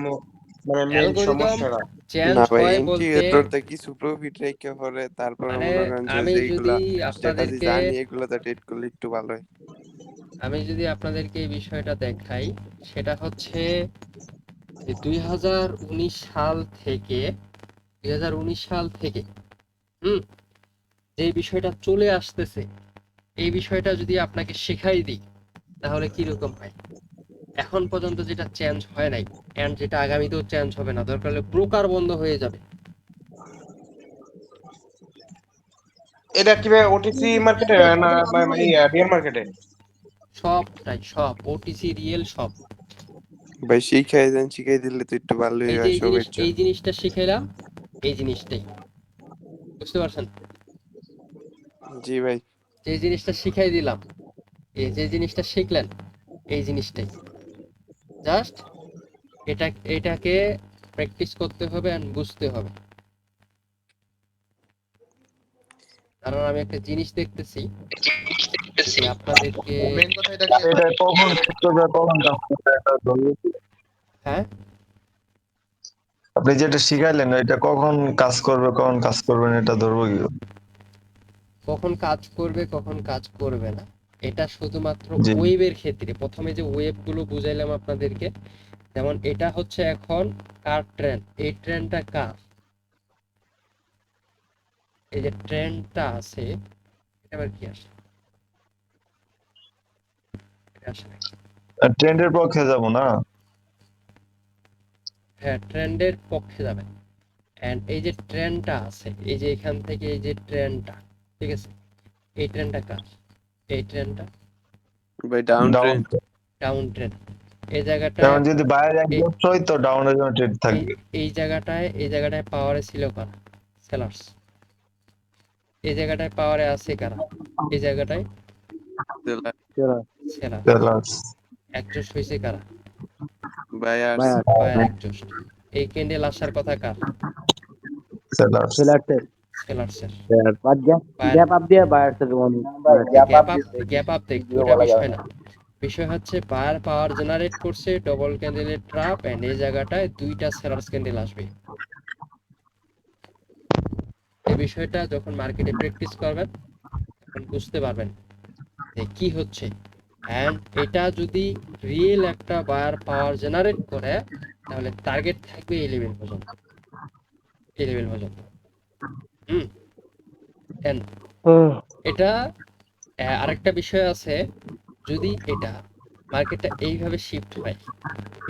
মানে মেইন অ্যালগোরিদম সমস্যাটা। চেঞ্জ না ভাই, হয় বলতে, ইন্ডিকেটরতে কিছু প্রফিট রেখে পরে তারপরে মানে মনে করেন যে আমি যেগুলা যদি স্ট্র্যাটেজি আপনাদেরকে জানি এগুলোতে ট্রেড করলে একটু ভালো হয়। আমি যদি আপনাদেরকে এই বিষয়টা দেখাই, সেটা হচ্ছে যে 2019 সাল থেকে 2019 সাল থেকে হুম যে বিষয়টা চলে আসতেছে, এই বিষয়টা যদি আপনাকে শেখাই দিই তাহলে কি রকম হয়? এখন পর্যন্ত যেটা চেঞ্জ হয় নাই, এন্ড যেটা আগামীতেও চেঞ্জ হবে না, দরকার হলে ব্রোকার বন্ধ হয়ে যাবে। এটা কি ভাই ওটিসি মার্কেটে না রিয়েল মার্কেটে? সবটাই, সব ওটিসি রিয়েল সব। ভাই শিখাই দেন, শিখাই দিলে তো একটু ভালোই এই যে হয় সবের এই জন্য। জিনিসটা শিখাইলাম, এই জিনিসটাই, বুঝতে পারছেন? জি ভাই। যে জিনিসটা শিখাই দিলাম, এই যে জিনিসটা শিখলেন, এই জিনিসটাই জাস্ট এটাকে প্র্যাকটিস করতে হবে এন্ড বুঝতে হবে। কারণ আমি একটা জিনিস দেখতেছি যে আপনাদেরকে, মেইন কথা এটা কখন করবে কখন কাজ করবে এটা ধরবে কি? হ্যাঁ আপনি যেটা শিখাইলেন এটা কখন কাজ করবে কখন কাজ করবে না এটা ধরবো কি? কখন কাজ করবে কখন কাজ করবে না, এটা শুধুমাত্র জি ওয়েবের ক্ষেত্রে। প্রথমে যে ওয়েবগুলো বুঝাইলাম আপনাদেরকে, যেমন এটা হচ্ছে এখন কার ট্রেন্ড, এই ট্রেন্ডটা কার, এই যে ট্রেন্ডটা আছে, এটা আবার কি আসে? এটা আসে নাকি? ট্রেন্ডের পক্ষে যাব না? হ্যাঁ, ট্রেন্ডের পক্ষে যাবেন। এন্ড এই যে ট্রেন্ডটা আছে, এই যে এখান থেকে এই যে ট্রেন্ডটা, ঠিক আছে, এই ট্রেন্ডটা কার? এই ট্রেন্ডটা ভাই down down. Trend. Down trend. এই জায়গাটা কারণ যদি বাইরে এই একদম হয় তো ডাউনের জন্য ট্রেড এই থাকবে। এই জায়গাটায় পাওয়ারে ছিল কারা? সেলার্স। এই জায়গাটায় পাওয়ারে আছে কারা? এই জায়গাটায় সেলার। সেলার্স। একজোস্ট হয়েছে কারা? বায়ার্স। Buyer buyer exhaust. এই ক্যান্ডেল আসার কথা কার? সেলার্স। সেলার্সের সেলার্সের। বাদ বায়ার গ্যাপ আপ দিয়ে বায়ার্সের গ্যাপ আপ দেখবে, ওটা বিষয় না। বিষয় হচ্ছে বায়ার পাওয়ার জেনারেট করছে, ডবল ক্যান্ডেলের ট্রাপ, এন্ড এই জায়গাটায় দুইটা সেলার্স ক্যান্ডেল আসবে। এই বিষয়টা যখন মার্কেটে প্র্যাকটিস করবেন তখন বুঝতে পারবেন যে কি হচ্ছে। এন্ড এটা যদি রিয়েল একটা বায়ার পাওয়ার জেনারেট করে তাহলে টার্গেট থাকবে এই লেভেল পর্যন্ত, এই লেভেল পর্যন্ত। And এটা আরেকটা বিষয় আছে, যদি এটা মার্কেটটা এইভাবে শিফট হয়,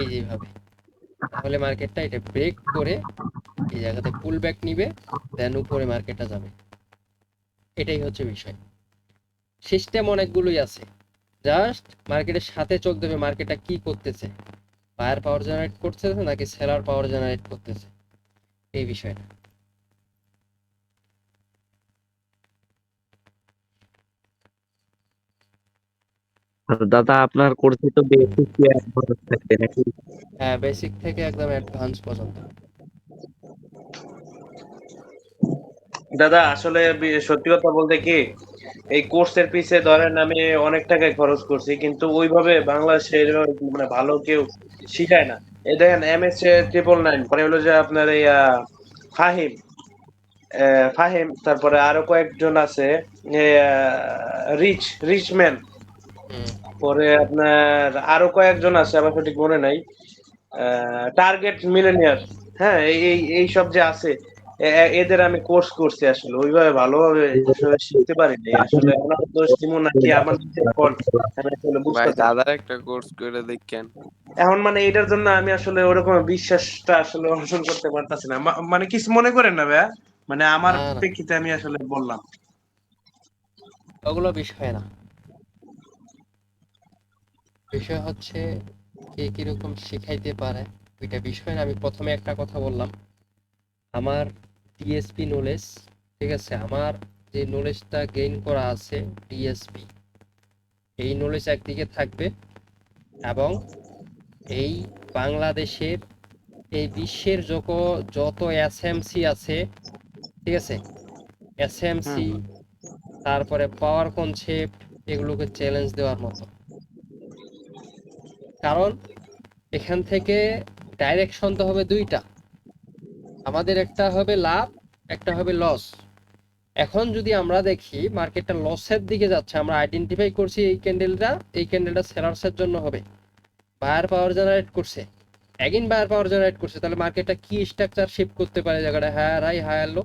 এই যেভাবে, তাহলে মার্কেটটা এটা ব্রেক করে এই জায়গাতে পুল ব্যাক নিবে, দেন উপরে মার্কেটটা যাবে। এটাই হচ্ছে বিষয়। সিস্টেম অনেকগুলোই আছে, জাস্ট মার্কেটের সাথে চলতে হবে মার্কেটটা কি করতেছে, বায়ার পাওয়ার জেনারেট করতেছে নাকি সেলার পাওয়ার জেনারেট করতেছে, এই বিষয়টা। দাদা আপনার কোর্সে তো বেসিক থাকবে নাকি? হ্যাঁ, বেসিক থেকে একদম অ্যাডভান্স পর্যন্ত। দাদা আসলে সত্যি কথা বলতে কি, এই কোর্সের পিছে ধরেন আমি অনেক টাকাই খরচ করছি, কিন্তু ওইভাবে বাংলাদেশে মানে ভালো কেউ শিখায় না। এই দেখেন MS 999, পরে হলো যে আপনার এই ফাহিম, ফাহিম, তারপরে আরো কয়েকজন আছে, রিচম্যান, হুম। পরে আপনার আরো কয়েকজন আছে, আমার সঠিক মনে নাই, টার্গেট মিলেনিয়ার, হ্যাঁ, এই সব যে আছে, এদের আমি কোর্স করছি, আসলে ওইভাবে ভালোভাবে আসলে শিখতে পারিনি। আসলে ওনার দোষ দিব নাকি আমার নিজের fault, আমি আসলে ভাই বুঝতেছি না। দাদার একটা কোর্স করে দেখেন। এখন মানে এটার জন্য আমি আসলে ওরকম বিশ্বাসটা আসলে অর্জন করতে পারতাছি না। মানে কিছু মনে করেন না ভাইয়া, মানে আমার না না, প্রেক্ষিতে আমি আসলে বললাম। ওগুলো বিষয় না। বিষয় হচ্ছে কে কিরকম শিখাইতে পারে, ওইটা বিষয় না। আমি প্রথমে একটা কথা বললাম, আমার ডিএসপি নলেজ, ঠিক আছে, আমার যে নলেজটা গেইন করা আছে ডিএসপি, এই নলেজ একদিকে থাকবে, এবং এই বাংলাদেশের, এই বিশ্বের যত এসএমসি আছে, ঠিক আছে, এসএমসি, তারপরে পাওয়ার কনসেপ্ট, এগুলোকে চ্যালেঞ্জ দেওয়ার মতো। কারণ এখান থেকে ডাইরেকশন তো হবে দুইটা, আমাদের একটা হবে লাভ, একটা হবে লস। এখন যদি আমরা দেখি মার্কেটটা লসের দিকে যাচ্ছে, আমরা আইডেন্টিফাই করছি এই ক্যান্ডেলটা সেলার্সের জন্য হবে, বায়ার পাওয়ার জেনারেট করছে, এগেইন বায়ার পাওয়ার জেনারেট করছে, তাহলে মার্কেটটা কি স্ট্রাকচার শিফট করতে পারে, জায়গাটা হায়ার হাই হায়ার লো,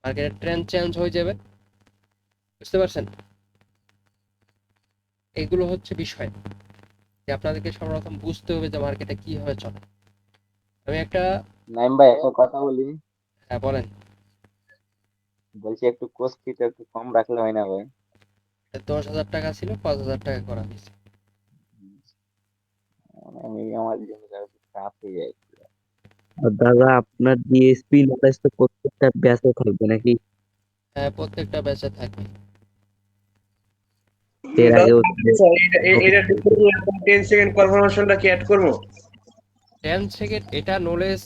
মার্কেটের ট্রেন্ড চেঞ্জ হয়ে যাবে। বুঝতে পারছেন? এগুলো হচ্ছে বিষয় যে আপনাদেরকে সর্বপ্রথম বুঝতে হবে যে মার্কেটে কিভাবে চলে। আমি একটা, নাইম ভাই একটা কথা বলি, হ্যাঁ বলেন। বলছি একটু কোর্স ফিটা একটু কম রাখলে হয় না ভাই? 10,000 টাকা ছিল, 5,000 টাকা করা হয়েছে। আমি আমার জন্য চাপ হয়ে যায়। দাদা আপনার ডিএসপি নলেজ তো প্রত্যেকটা ব্যাচে থাকবে নাকি? হ্যাঁ, প্রত্যেকটা ব্যাচে থাকবে। এর আগেও এটা 10 সেকেন্ড কনফার্মেশনটা কি অ্যাড করবো? 10 সেকেন্ড, এটা নলেজ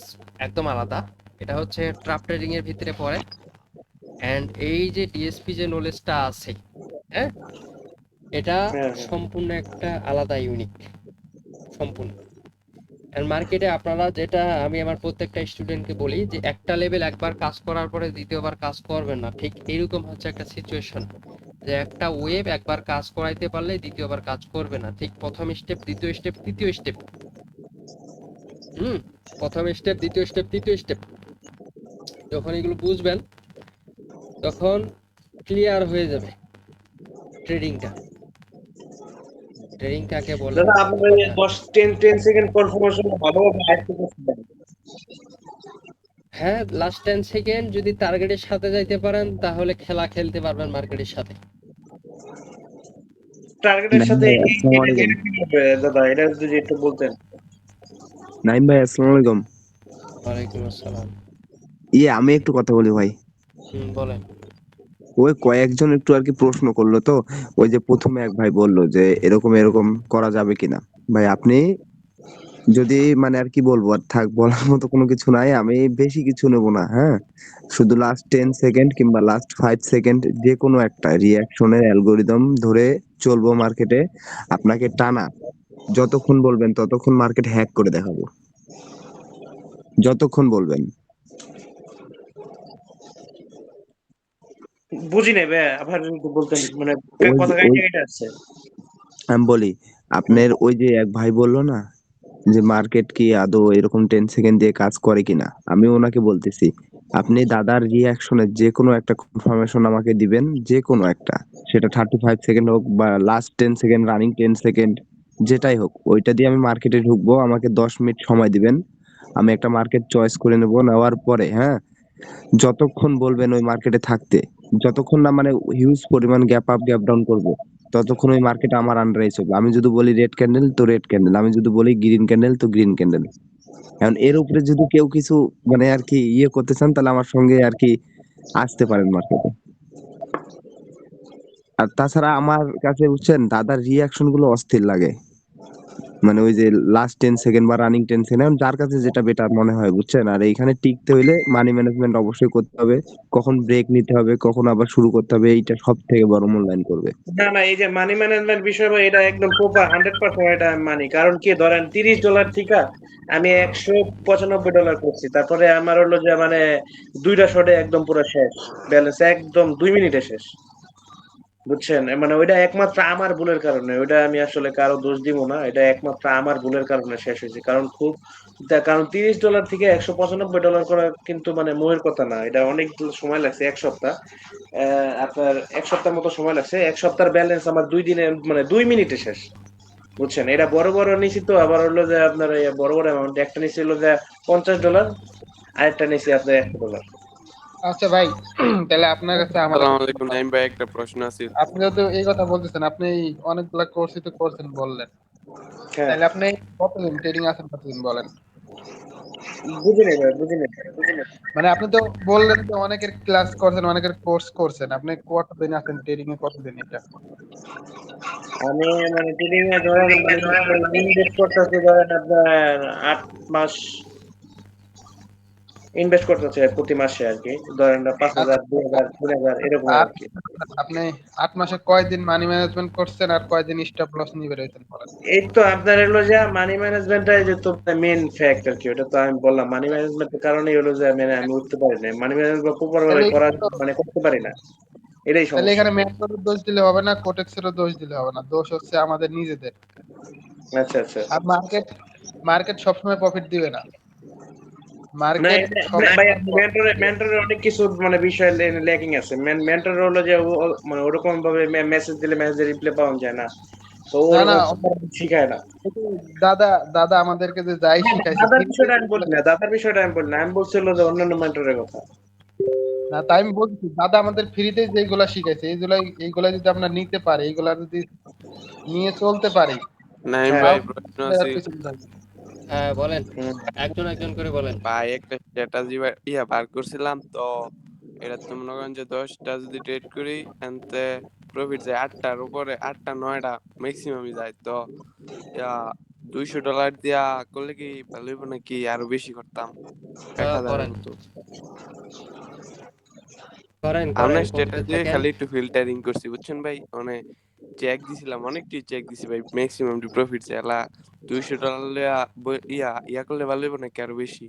একদম আলাদা, এটা হচ্ছে ট্রাপ ট্রেডিং এর ভিতরে পড়ে। এন্ড এই যে ডিএসপি যে নলেজটা আছে, হ্যাঁ, এটা হ্যাঁ। সম্পূর্ণ একটা আলাদা ইউনিক, সম্পূর্ণ। এন্ড মার্কেটে আপনারা যেটা, আমি আমার প্রত্যেকটা স্টুডেন্টকে বলি যে একটা লেভেল একবার কাজ করার পরে দ্বিতীয়বার কাজ করবেন না, ঠিক এরকম হচ্ছে একটা সিচুয়েশন, যে একটা ওয়েব একবার কাজ করাইতে পারলে দ্বিতীয়বার কাজ করবে না, ঠিক প্রথম স্টেপ, দ্বিতীয় স্টেপ, তৃতীয় স্টেপ, প্রথম স্টেপ, দ্বিতীয় স্টেপ, তৃতীয় স্টেপ, যখন এগুলো বুঝবেন তখন ক্লিয়ার হয়ে যাবে ট্রেডিংটা। ট্রেডিং কাকে বলে? দাদা আপনার এই 10 সেকেন্ড কনফার্মেশন ভালোভাবে আয়ত্ত করতে পারেন। হ্যাঁ, লাস্ট 10 সেকেন্ড যদি টার্গেটের সাথে যাইতে পারেন তাহলে খেলা খেলতে পারবেন মার্কেটের সাথে। টার্গেটের নাইম সাথে ভাই এটা আসসালামু এটা আলাইকুম। এটা কিভাবে দাদা, এটা যদি একটু বলতেন। নাইম ভাই আসসালামু আলাইকুম। ওয়ালাইকুম আসসালাম। আমি একটু কথা বলি ভাই। বলেন। ওই কয়েকজন একটু আর কি প্রশ্ন করলো তো, ওই যে প্রথমে এক ভাই বললো যে এরকম এরকম করা যাবে কিনা। ভাই আপনি যদি মানে আর কি বলবো, আর থাক বলার মতো কোনো কিছু নাই, আমি বেশি কিছু নেবো না, হ্যাঁ। শুধু লাস্ট 10 সেকেন্ড কিংবা লাস্ট 5 সেকেন্ড যে কোনো একটা রিয়াকশনের অ্যালগোরিদম ধরে চলবো মার্কেটে। আপনাকে টানা যতক্ষণ বলবেন ততক্ষণ মার্কেট হ্যাক করে দেখাবো, যতক্ষণ বলবেন। বুঝি নাই ভাই, আবার একটু বলতেন, মানে ওই কথা ওই কাইটা কাইটা আসছে। আমি বলি, আপনার ওই যে এক ভাই বললো না যে মার্কেট কি আদৌ এরকম 10 সেকেন্ড দিয়ে কাজ করে কিনা, আমি ওনাকে বলতেছি আপনি দাদার রিয়াকশনের যে কোনো একটা কনফার্মেশন আমাকে দিবেন, যে কোনো একটা, সেটা 35 সেকেন্ড হোক বা লাস্ট 10 সেকেন্ড, রানিং 10 সেকেন্ড, যেটাই হোক, ওইটা দিয়ে আমি মার্কেটে ঢুকবো। আমাকে 10 মিনিট সময় দিবেন, আমি একটা মার্কেট চয়েস করে নেবো। নেওয়ার পরে হ্যাঁ, যতক্ষণ বলবেন ওই মার্কেটে থাকতে, যতক্ষণ না মানে হিউজ পরিমাণ গ্যাপ আপ গ্যাপ ডাউন করবো, ততক্ষণ ওই মার্কেট আমার আন্ডারে চলবে। আমি যদি বলি রেড ক্যান্ডেল তো রেড ক্যান্ডেল, আমি যদি বলি গ্রিন ক্যান্ডেল তো গ্রিন ক্যান্ডেল। এখন এর উপরে যদি কেউ কিছু মানে আর কি করতে চান, তাহলে আমার সঙ্গে আর কি আসতে পারেন মার্কেটে। আর তাছাড়া আমার কাছে বুঝছেন দাদার রিয়াকশন গুলো অস্থির লাগে, মানে ওই যে লাস্ট 10 সেকেন্ড বা রানিং 10 সেকেন্ড, যার কাছে যেটা বেটার মনে হয় বুঝছেন। আর এইখানে টিকতে হইলে মানি ম্যানেজমেন্ট অবশ্যই করতে হবে, কখন ব্রেক নিতে হবে, কখন আবার শুরু করতে হবে, এইটা সব থেকে বড় মূল্যায়ন করবে। না না, এই যে মানি ম্যানেজমেন্ট বিষয় ভাই, এটা একদম প্রপার 100% এটা আমি মানি। কারণ কি ধরেন $30 থেকে আমি $195 করছি, তারপরে আমার হলো যে মানে দুইটা শটে একদম পুরো শেষ, ব্যালেন্স একদম 2 মিনিটে শেষ, বুঝছেন। মানে ওইটা একমাত্র আমার ভুলের কারণে, ওইটা আমি আসলে কারো দোষ দিব না, এটা একমাত্র আমার ভুলের কারণে শেষ হয়েছে। কারণ কারণ $30 থেকে $195 করা কিন্তু মানে মোহের কথা না, এটা অনেক সময় লাগছে, 1 সপ্তাহ। আপনার 1 সপ্তাহ মতো সময় লাগছে, 1 সপ্তাহের ব্যালেন্স আমার 2 দিনে মানে 2 মিনিটে শেষ, বুঝছেন। এটা বড় বড় নিছি তো, আবার হলো যে আপনার এই বড় বড় অ্যামাউন্ট, একটা নিছি হলো যে $50, আরেকটা নিছি আপনার $100। আচ্ছা ভাই, তাহলে আপনার কাছে আমার আসসালামু একটা আলাইকুম নাইম ভাই, একটা প্রশ্ন আছে। আপনি যেহেতু এই কথা বলতেছেন, আপনি অনেকগুলা কোর্সই তো করছেন বললেন, হ্যাঁ, তাহলে আপনি কতদিন ট্রেডিং আছেন, কতদিন বলেন? বুঝি নাই ভাই, বুঝি নাই। মানে আপনি তো বললেন যে অনেকের ক্লাস করছেন, অনেকের কোর্স করছেন, আপনি কতদিন আছেন ট্রেডিং এ, কতদিন এটা? আমি মানে ট্রেডিং এ ধরেন মানে ইনভেস্ট করতেছি ধরেন আপনার 8 মাস ইনভেস্ট করতেছি প্রতি মাসে আর কি, ধরেন আচ্ছা, 5,000 2,000 3,000 এরকম আর আর কি। আপনি 8 মাসে কয়দিন মানি ম্যানেজমেন্ট করছেন আর কয়দিন স্টপ লস নিয়ে বেরোয়েছেন বলেন? এই তো আপনার হলো যে মানি ম্যানেজমেন্টটাই যে তো মেইন ফ্যাক্ট আর কি, ওটা তো আমি বললাম মানি ম্যানেজমেন্টের কারণেই হলো যে মানে আমি উঠতে পারি না, মানি ম্যানেজমেন্ট প্রপার ভাবে তাহলে করার মানে করতে পারি না, এটাই তাহলে সমস্যা। এখানে মেন্টরের দোষ দিলে হবে না, কোটেক্সেরও দোষ দিলে হবে না, দোষ হচ্ছে আমাদের নিজেদের। আচ্ছা আচ্ছা, আর মার্কেট মার্কেট সবসময় প্রফিট দিবে না, না মার্কেট ভাই, সবসময় profit দিবে। মেন্টরের অনেক কিছু মানে বিষয় ল্যাকিং আছে। মেন্টর হলো যে মানে ওরকম ভাবে মেসেজ দিলে মেসেজের রিপ্লাই পাওয়া যায় না, তো না না, ওরকম শিখায় না। দাদা দাদা আমাদেরকে যে যাই হ্যাঁ, শিখাইছে দাদার ফ্রিতে বিষয়টা আমি বলি না, দাদার বিষয়টা আমি বলি না, আমি বলছিল যে অন্যান্য মেন্টরের কথা। না, তাই আমি বলছি দাদা আমাদের ফ্রিতে যেগুলা শিখাইছে এইগুলা যদি আমরা নিতে পারি, এইগুলা যদি নিয়ে চলতে পারি, নাইম হ্যাঁ, ভাই তাও প্রশ্ন কিন্তু আছে। পিছনে থাকবো। হ্যাঁ বলেন, হুম। একজন একজন করে বলেন। ভাই একটা স্ট্র্যাটেজি বার করছিলাম তো, এটা তো মনে করেন যে 10টা যদি ট্রেড করি, এনতে প্রফিট যায় 8টার উপরে, 8টা 9টা ম্যাক্সিমামই যায়। তো ইয়া $200 দিয়া করলে কি ভালো হইব নাকি আরো বেশি করতাম 1,000-এর করেন মতো? করেন আমরা করেন, করতে স্ট্র্যাটেজি থাকেন। খালি একটু ফিল্টারিং করছি বুঝছেন ভাই, মানে চেক দিছিলাম, অনেকটি চেক দিছি ভাই, ম্যাক্সিমাম প্রফিট চাইলা $200 লইয়া ইয়া ইয়া করলে ভালো হইব নাকি আরো বেশি?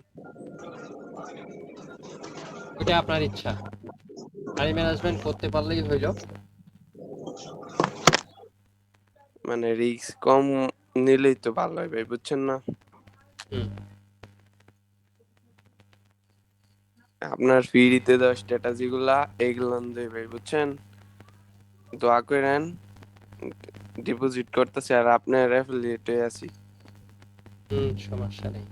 ওটা আপনার ইচ্ছা, মানি ম্যানেজমেন্ট করতে পারলেই হইলো। মানে রিস্ক কম নিলেই তো ভালো হয় ভাই, বুঝছেন না? হুম। আপনার ফ্রিতে দেওয়া স্ট্র্যাটেজি গুলা এগুলো দেবে, বুঝছেন? দোয়া করেন, ডিপোজিট করতেছি আর আপনার অ্যাফিলিয়েটে আছি। সমস্যা নেই।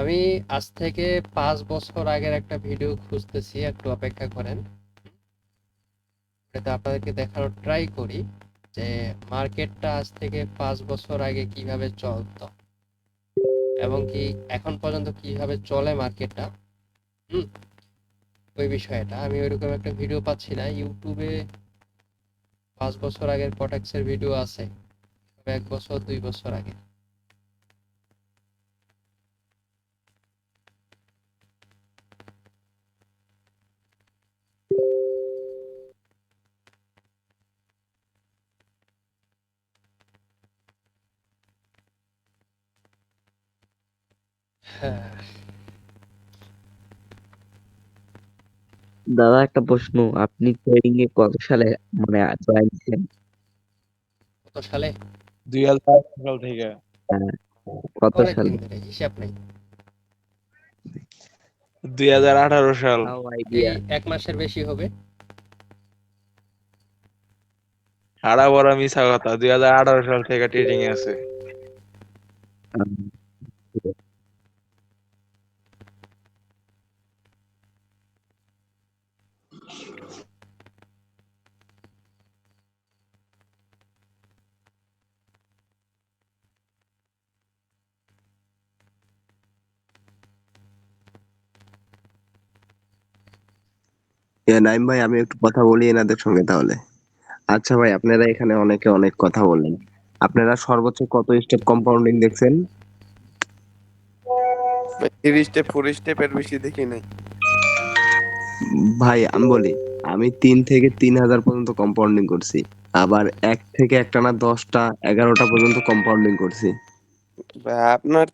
আমি আজ থেকে 5 বছর আগের একটা ভিডিও খুঁজতেছি, একটু অপেক্ষা করেন। এটা আপনাদেরকে দেখানোর ট্রাই করি যে মার্কেটটা আজ থেকে 5 বছর আগে কিভাবে চলতো এবং কি এখন পর্যন্ত কিভাবে চলে মার্কেটটা। হুম ওই বিষয়টা আমি ওইরকম একটা ভিডিও পাচ্ছি না ইউটিউবে। 5 বছর আগের কটেক্সের ভিডিও আছে, 1 বছর 2 বছর আগে। হ্যাঁ, দাদা একটা প্রশ্ন, আপনি ট্রেডিং এ কত সালে মানে জয়েন দিয়েছেন? কত সালে? 2008 সাল থেকে। হ্যাঁ, কত সালে? অনেকদিন ধরে হিসাব নেই। 2018 সাল। তাও এই আইডিয়া। 1 মাসের বেশি হবে। আড়া বড় মিছা কথা, 2018 সাল থেকে ট্রেডিং এ আছে। নাইম ভাই, আমি একটু কথা বলি এনাদের সঙ্গে তাহলে। আচ্ছা ভাই, আপনারা এখানে অনেকে অনেক কথা বললেন, আপনারা সর্বোচ্চ কত স্টেপ কম্পাউন্ডিং দেখছেন? 3 স্টেপ 4 স্টেপের বেশি দেখি নাই। ভাই আমি বলি, আমি 3 থেকে 3,000 পর্যন্ত কম্পাউন্ডিং করছি, আবার 1 থেকে একটানা 10টা 11টা পর্যন্ত কম্পাউন্ডিং করছি। আপনার